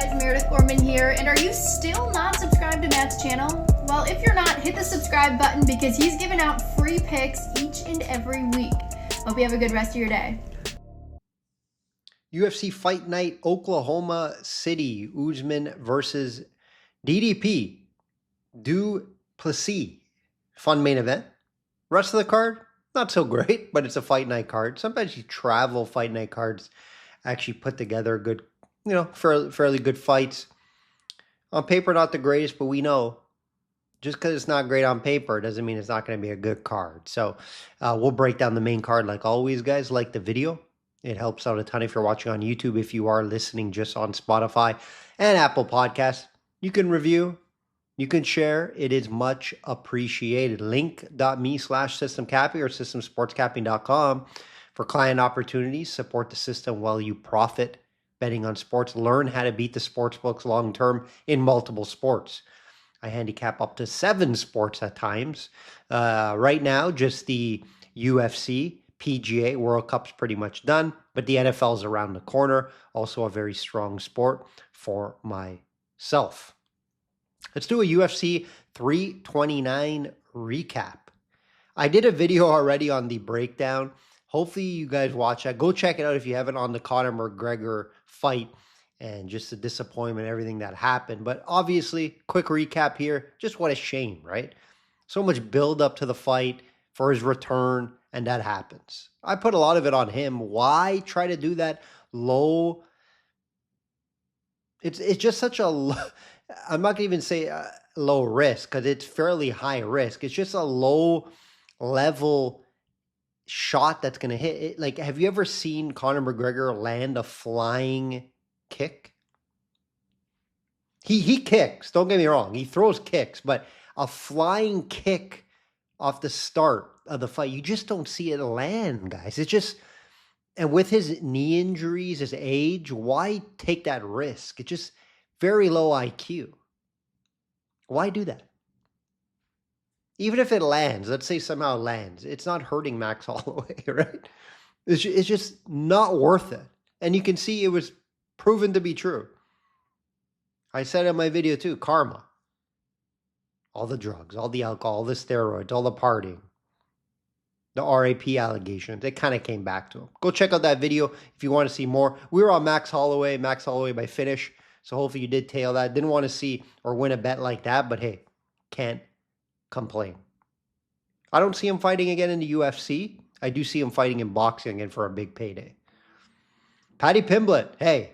guys, Meredith Gorman here, and are you still not subscribed to Matt's channel? Well, if you're not, hit the subscribe button because he's giving out free picks each and every week. Hope you have a good rest of your day. UFC Fight Night, Oklahoma City, Usman versus DDP, Du Plessis. Fun main event. Rest of the card, not so great, but it's a fight night card. Sometimes you travel fight night cards actually put together good, fairly good fights. On paper, not the greatest, but we know just because it's not great on paper doesn't mean it's not going to be a good card. So we'll break down the main card like always, guys. Like the video. It helps out a ton if you're watching on YouTube. If you are listening just on Spotify and Apple Podcasts, you can review, you can share. It is much appreciated. Link.me/systemcapping or systemsportscapping.com for client opportunities. Support the system while you profit betting on sports. Learn how to beat the sports books long term in multiple sports. I handicap up to 7 sports at times. Right now, just the UFC, PGA, World Cup's pretty much done, but the NFL's around the corner. Also a very strong sport for myself. Let's do a UFC 329 recap. I did a video already on the breakdown. Hopefully you guys watch that. Go check it out if you haven't, on the Conor McGregor fight and just the disappointment, everything that happened. But obviously, quick recap here. Just what a shame, right? So much build up to the fight for his return, and that happens. I put a lot of it on him. Why try to do that low? It's just such a, I'm not going to even say low risk because it's fairly high risk. It's just a low level shot that's going to hit it. Like, have you ever seen Conor McGregor land a flying kick? He kicks, don't get me wrong. He throws kicks, but a flying kick off the start of the fight, you just don't see it land, guys. It's just, and with his knee injuries, his age, why take that risk? It's just very low IQ. Why do that? Even if it lands, let's say somehow it lands, it's not hurting Max Holloway, right? It's just not worth it. And you can see it was proven to be true. I said in my video too, karma. All the drugs, all the alcohol, all the steroids, all the partying, the RAP allegations, it kind of came back to him. Go check out that video if you want to see more. We were on Max Holloway by finish. So hopefully you did tail that. Didn't want to see or win a bet like that, but hey, can't complain. I don't see him fighting again in the UFC. I do see him fighting in boxing again for a big payday. Paddy Pimblett, hey,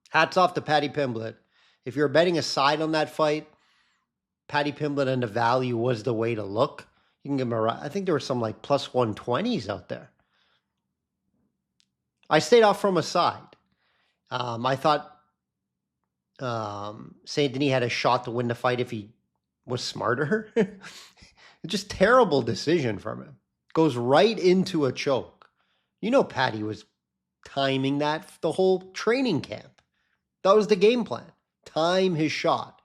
hats off to Paddy Pimblett. If you're betting a side on that fight, Paddy Pimblett and the value was the way to look. You can give him I think there were some like plus 120s out there. I stayed off from a side. I thought Saint Denis had a shot to win the fight if he was smarter. Just terrible decision from him. Goes right into a choke. You know Paddy was timing that the whole training camp. That was the game plan. Time his shot.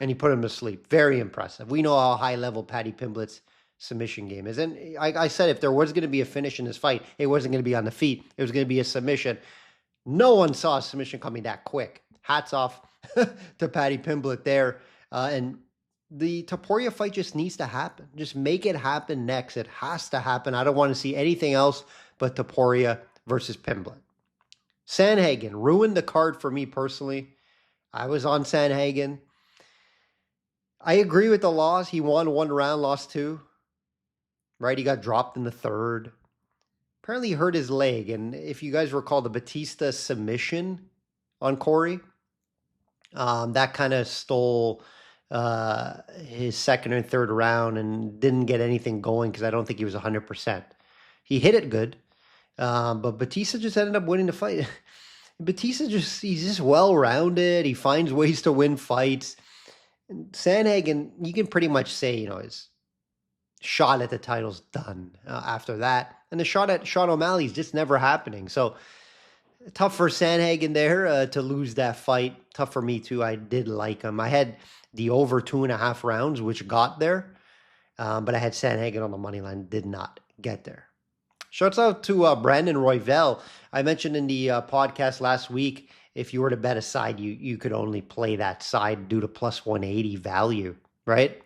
And he put him to sleep. Very impressive. We know how high level Paddy Pimblett's submission game is. And I said if there was going to be a finish in this fight, it wasn't going to be on the feet. It was going to be a submission. No one saw a submission coming that quick. Hats off to Paddy Pimblett there. And the Topuria fight just needs to happen. Just make it happen next. It has to happen. I don't want to see anything else but Topuria versus Pimblett. Sandhagen ruined the card for me personally. I was on Sandhagen. I agree with the loss. He won 1 round, lost 2. Right? He got dropped in the 3rd. Apparently he hurt his leg. And if you guys recall the Batista submission on Corey, that kind of stole his 2nd and 3rd round and didn't get anything going because I don't think he was 100%. He hit it good. But Batista just ended up winning the fight. Batista he's just well-rounded. He finds ways to win fights. And Sandhagen, you can pretty much say, his shot at the title's done after that. And the shot at Sean O'Malley's just never happening. So tough for Sandhagen there to lose that fight. Tough for me too. I did like him. I had the over 2.5 rounds, which got there. But I had Sandhagen on the money line, did not get there. Shouts out to Brandon Royval. I mentioned in the podcast last week, if you were to bet a side, you could only play that side due to plus 180 value, right?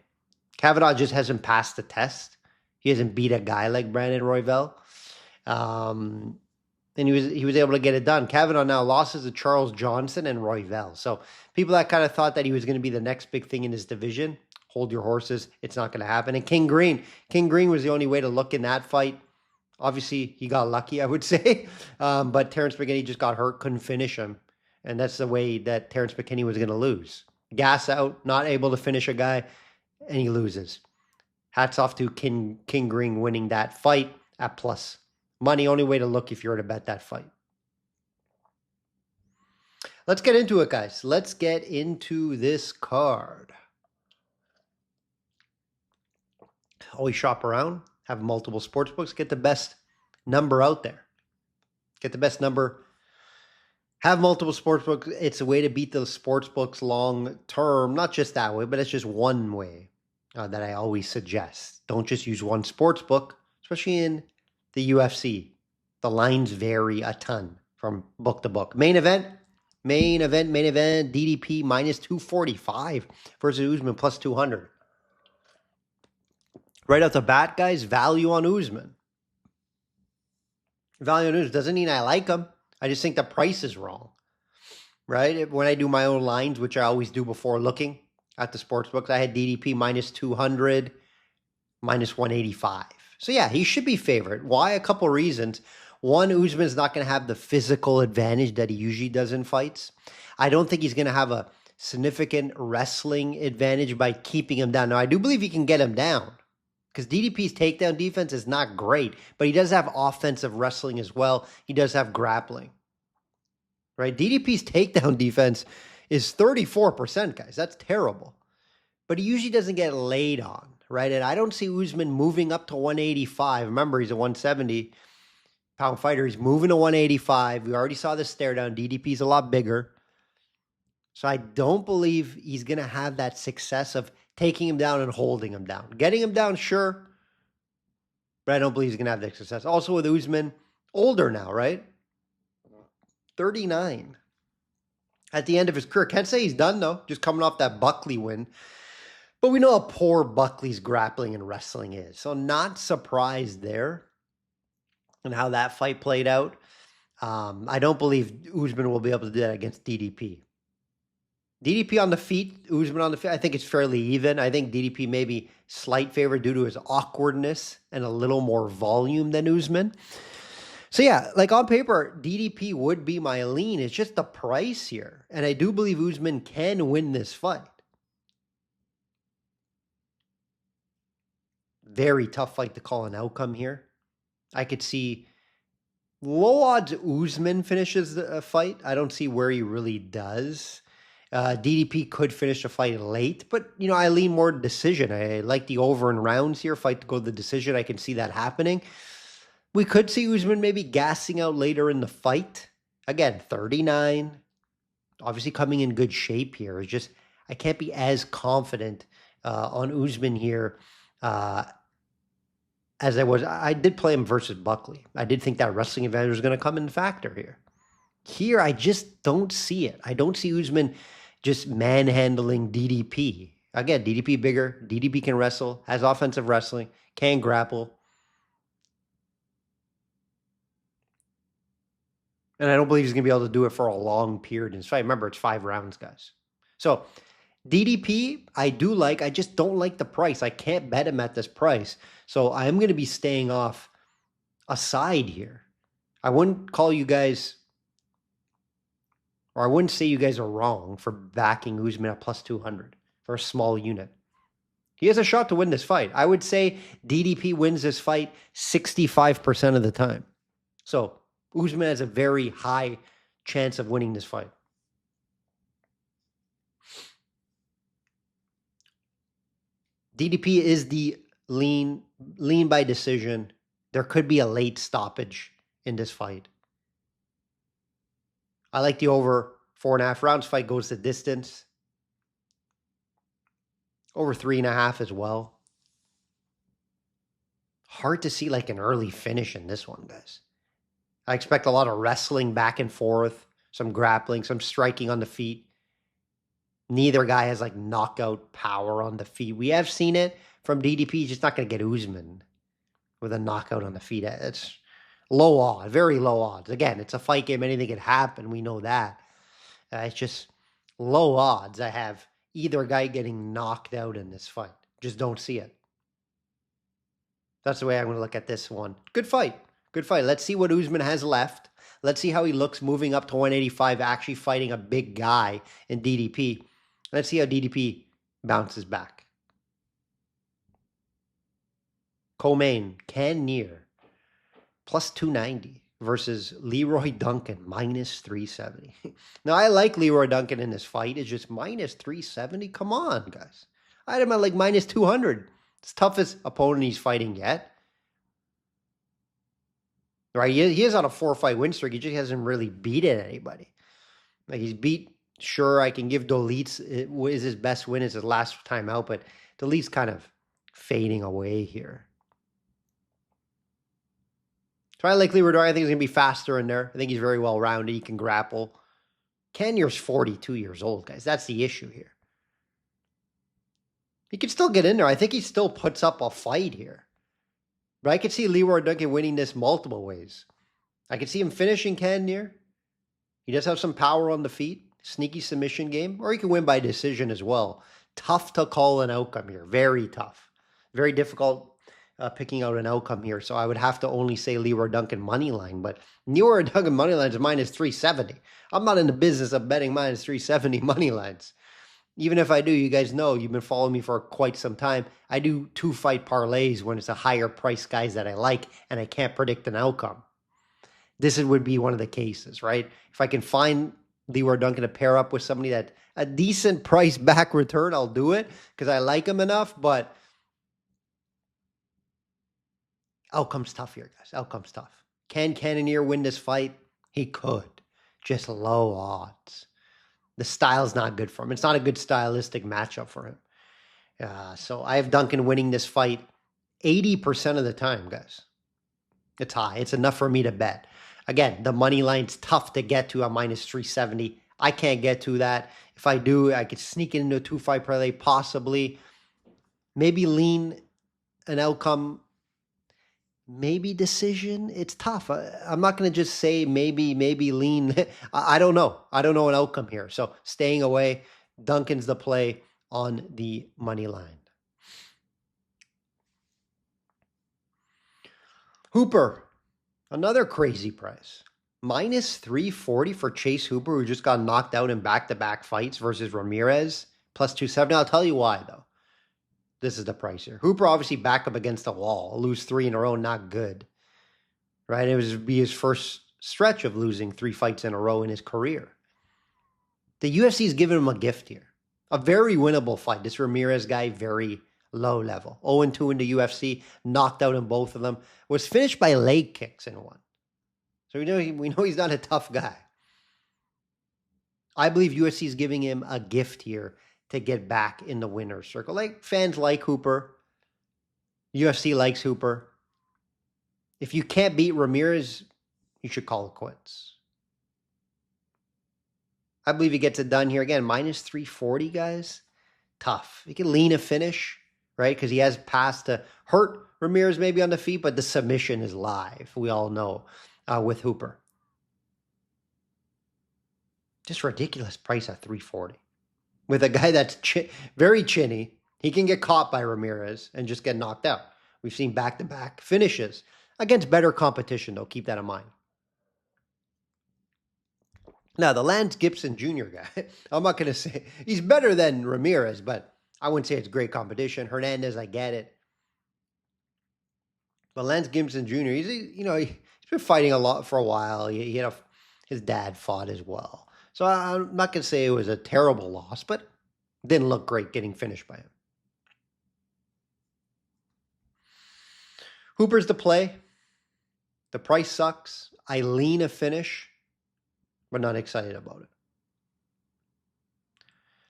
Kavanaugh just hasn't passed the test. He hasn't beat a guy like Brandon Royval. And he was able to get it done. Kavanaugh now losses to Charles Johnson and Royval. So people that kind of thought that he was going to be the next big thing in his division, hold your horses. It's not going to happen. And King Green was the only way to look in that fight. Obviously, he got lucky, I would say. But Terrence McKinney just got hurt, couldn't finish him. And that's the way that Terrence McKinney was going to lose. Gas out, not able to finish a guy, and he loses. Hats off to King Green winning that fight at plus money. Only way to look if you were to bet that fight. Let's get into it, guys. Let's get into this card. Always shop around. Have multiple sports books. Get the best number out there. Get the best number. Have multiple sports books. It's a way to beat the sports books long term. Not just that way, but it's just one way that I always suggest. Don't just use one sports book, especially in the UFC. The lines vary a ton from book to book. Main event. DDP minus 245 versus Usman plus 200. Right off the bat, guys, value on Usman. Value on Usman doesn't mean I like him. I just think the price is wrong, right? When I do my own lines, which I always do before looking at the sports books, I had DDP minus 200, minus 185. So yeah, he should be favored. Why? A couple reasons. One, Usman's not going to have the physical advantage that he usually does in fights. I don't think he's going to have a significant wrestling advantage by keeping him down. Now, I do believe he can get him down, because DDP's takedown defense is not great, but he does have offensive wrestling as well. He does have grappling, right? DDP's takedown defense is 34%, guys. That's terrible. But he usually doesn't get laid on, right? And I don't see Usman moving up to 185. Remember, he's a 170-pound fighter. He's moving to 185. We already saw the stare down. DDP's a lot bigger. So I don't believe he's going to have that success of taking him down and holding him down. Getting him down, sure, but I don't believe he's going to have that success. Also with Usman, older now, right? 39. At the end of his career. Can't say he's done, though. Just coming off that Buckley win. But we know how poor Buckley's grappling and wrestling is. So not surprised there and how that fight played out. I don't believe Usman will be able to do that against DDP. DDP on the feet, Usman on the feet, I think it's fairly even. I think DDP may be slight favor due to his awkwardness and a little more volume than Usman. So yeah, like on paper, DDP would be my lean. It's just the price here. And I do believe Usman can win this fight. Very tough fight to call an outcome here. I could see low odds Usman finishes the fight. I don't see where he really does. DDP could finish the fight late, but, I lean more to decision. I like the over in rounds here. Fight to go to the decision. I can see that happening. We could see Usman maybe gassing out later in the fight. Again, 39. Obviously coming in good shape here. It's just, I can't be as confident on Usman here as I was. I did play him versus Buckley. I did think that wrestling advantage was going to come in factor here. Here, I just don't see it. I don't see Usman just manhandling DDP. Again, DDP bigger. DDP can wrestle, has offensive wrestling, can grapple. And I don't believe he's going to be able to do it for a long period in this fight. Remember, it's 5 rounds, guys. So, DDP, I do like. I just don't like the price. I can't bet him at this price. So, I'm going to be staying off a side here. I wouldn't call you guys... Or I wouldn't say you guys are wrong for backing Usman at plus 200 for a small unit. He has a shot to win this fight. I would say DDP wins this fight 65% of the time. So Usman has a very high chance of winning this fight. DDP is the lean by decision. There could be a late stoppage in this fight. I like the over 4.5 rounds. Fight goes the distance. Over 3.5 as well. Hard to see like an early finish in this one, guys. I expect a lot of wrestling back and forth. some grappling, some striking on the feet. Neither guy has like knockout power on the feet. We have seen it from DDP. Just not going to get Usman with a knockout on the feet. It's low odds, very low odds. Again, it's a fight game. Anything can happen. We know that. It's just low odds. I have either guy getting knocked out in this fight. Just don't see it. That's the way I'm going to look at this one. Good fight. Good fight. Let's see what Usman has left. Let's see how he looks moving up to 185, actually fighting a big guy in DDP. Let's see how DDP bounces back. Co-main, Cannonier, plus 290 versus Leroy Duncan, minus 370. Now, I like Leroy Duncan in this fight. It's just minus 370. Come on, guys. I had him at like minus 200. It's the toughest opponent he's fighting yet. Right? He is on a 4-fight win streak. He just hasn't really beaten anybody. Like, he's beat, sure, I can give Dolitz is his best win, is his last time out, but Dolitz kind of fading away here. So I like Leroy Duncan. I think he's going to be faster in there. I think he's very well-rounded. He can grapple. Cannonier's 42 years old, guys. That's the issue here. He can still get in there. I think he still puts up a fight here. But I could see Leroy Duncan winning this multiple ways. I could see him finishing Cannonier. He does have some power on the feet. Sneaky submission game. Or he can win by decision as well. Tough to call an outcome here. Very tough. Very difficult picking out an outcome here. So I would have to only say Leroy Duncan money line. But Leroy Duncan money line is minus 370. I'm not in the business of betting minus 370 money lines. Even if I do, you guys know, you've been following me for quite some time. I do 2-fight parlays when it's a higher price guys that I like and I can't predict an outcome. This would be one of the cases, right? If I can find Leroy Duncan to pair up with somebody that a decent price back return, I'll do it because I like him enough, but outcome's tough here, guys. Outcome's tough. Can Cannonier win this fight? He could. Just low odds. The style's not good for him. It's not a good stylistic matchup for him. So I have Duncan winning this fight 80% of the time, guys. It's high. It's enough for me to bet. Again, the money line's tough to get to at minus 370. I can't get to that. If I do, I could sneak it into a 2-fight parlay, possibly. Maybe lean an outcome. Maybe decision. It's tough. I'm not going to just say maybe lean. I don't know. I don't know an outcome here. So staying away. Duncan's the play on the money line. Hooper, another crazy price. Minus 340 for Chase Hooper, who just got knocked out in back-to-back fights versus Ramirez. Plus 270. I'll tell you why, though. This is the price here. Hooper obviously back up against the wall. Lose 3 in a row, not good. Right? It would be his first stretch of losing 3 fights in a row in his career. The UFC is giving him a gift here. A very winnable fight. This Ramirez guy, very low level. 0-2 in the UFC, knocked out in both of them. Was finished by leg kicks in one. So we know he's not a tough guy. I believe UFC is giving him a gift here to get back in the winner's circle. Like, fans like Hooper. UFC likes Hooper. If you can't beat Ramirez, you should call it quits. I believe he gets it done here. Again, minus 340, guys. Tough. He can lean a finish, right? Because he has passed to hurt Ramirez maybe on the feet, but the submission is live. We all know with Hooper. Just ridiculous price at 340. With a guy that's very chinny, he can get caught by Ramirez and just get knocked out. We've seen back-to-back finishes against better competition, though. Keep that in mind. Now, the Lance Gibson Jr. guy, I'm not going to say he's better than Ramirez, but I wouldn't say it's great competition. Hernandez, I get it. But Lance Gibson Jr., he's been fighting a lot for a while. His dad fought as well. So I'm not going to say it was a terrible loss, but didn't look great getting finished by him. Hooper's the play. The price sucks. I lean a finish, but not excited about it.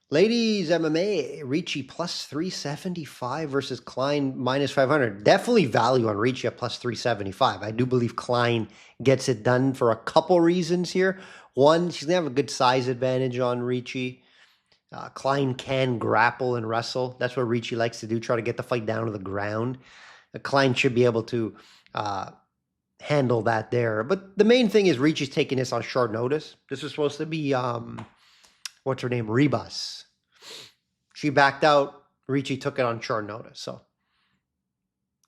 Ladies MMA, Ricci plus 375 versus Klein minus 500. Definitely value on Ricci at plus 375. I do believe Klein gets it done for a couple reasons here. One, she's going to have a good size advantage on Ricci. Klein can grapple and wrestle. That's what Ricci likes to do, try to get the fight down to the ground. Klein should be able to handle that there. But the main thing is Ricci's taking this on short notice. This was supposed to be, what's her name, Rebus. She backed out. Ricci took it on short notice. So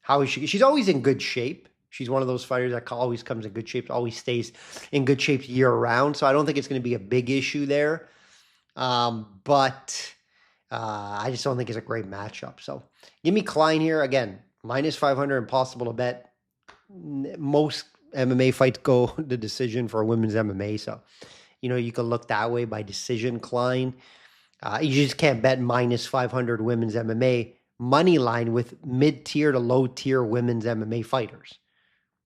how is she? She's always in good shape. She's one of those fighters that always comes in good shape, always stays in good shape year round. So I don't think it's going to be a big issue there. But I just don't think it's a great matchup. So give me Klein here. Again, minus 500, impossible to bet. Most MMA fights go the decision for women's MMA. So, you can look that way by decision, Klein. You just can't bet minus 500 women's MMA money line with mid-tier to low-tier women's MMA fighters.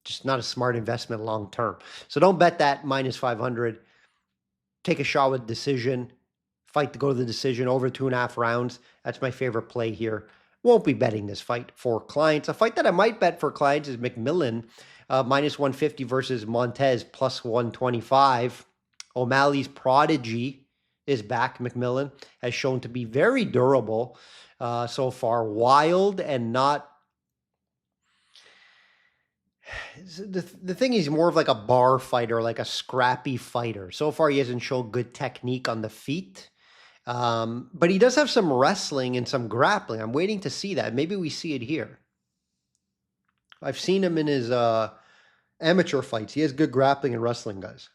Just not a smart investment long term. So don't bet that minus 500. Take a shot with decision. Fight to go to the decision over 2.5 rounds. That's my favorite play here. Won't be betting this fight for clients. A fight that I might bet for clients is McMillan, minus 150 versus Montez, plus 125. O'Malley's prodigy is back. McMillan has shown to be very durable so far. Wild and not... The thing is more of like a bar fighter, like a scrappy fighter. So far, he hasn't shown good technique on the feet. But he does have some wrestling and some grappling. I'm waiting to see that. Maybe we see it here. I've seen him in his amateur fights. He has good grappling and wrestling, guys.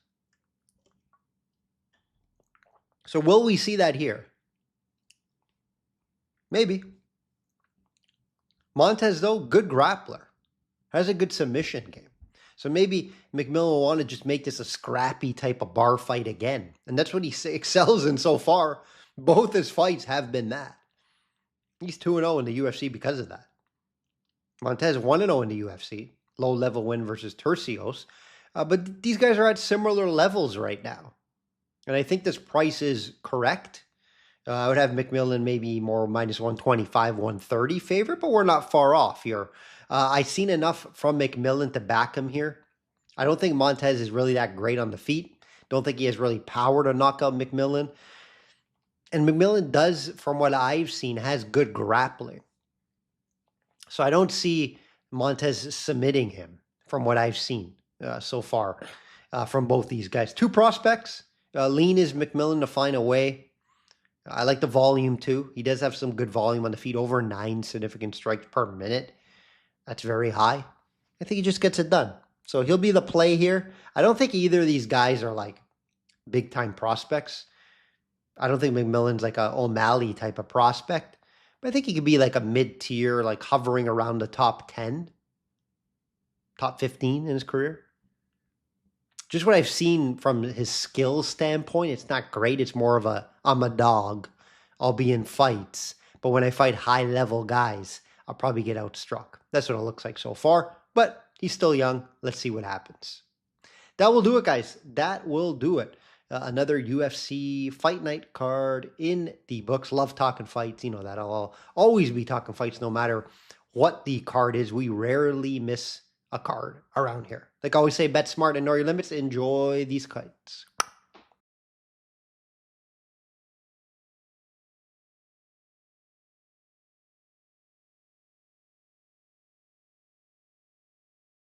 So will we see that here? Maybe. Montez, though, good grappler. Has a good submission game. So maybe McMillan will want to just make this a scrappy type of bar fight again. And that's what he excels in so far. Both his fights have been that. He's 2-0 in the UFC because of that. Montez 1-0 in the UFC. Low-level win versus Tercios. But these guys are at similar levels right now. And I think this price is correct. I would have McMillan maybe more minus 125, 130 favorite, but we're not far off here. I've seen enough from McMillan to back him here. I don't think Montez is really that great on the feet. Don't think he has really power to knock out McMillan. And McMillan does, from what I've seen, has good grappling. So I don't see Montez submitting him from what I've seen so far from both these guys. Two prospects. Lean is McMillan to find a way. I like the volume too. He does have some good volume on the feet, over 9 significant strikes per minute. That's very high. I think he just gets it done. So he'll be the play here. I don't think either of these guys are like big time prospects. I don't think McMillan's like a O'Malley type of prospect, but I think he could be like a mid-tier, like hovering around the top 10, top 15 in his career. Just what I've seen from his skill standpoint, it's not great. It's more of I'm a dog. I'll be in fights. But when I fight high-level guys, I'll probably get outstruck. That's what it looks like so far. But he's still young. Let's see what happens. That will do it, guys. That will do it. Another UFC Fight Night card in the books. Love talking fights. You know that. I'll always be talking fights no matter what the card is. We rarely miss a card around here. Like I always say, bet smart and know your limits. Enjoy these fights.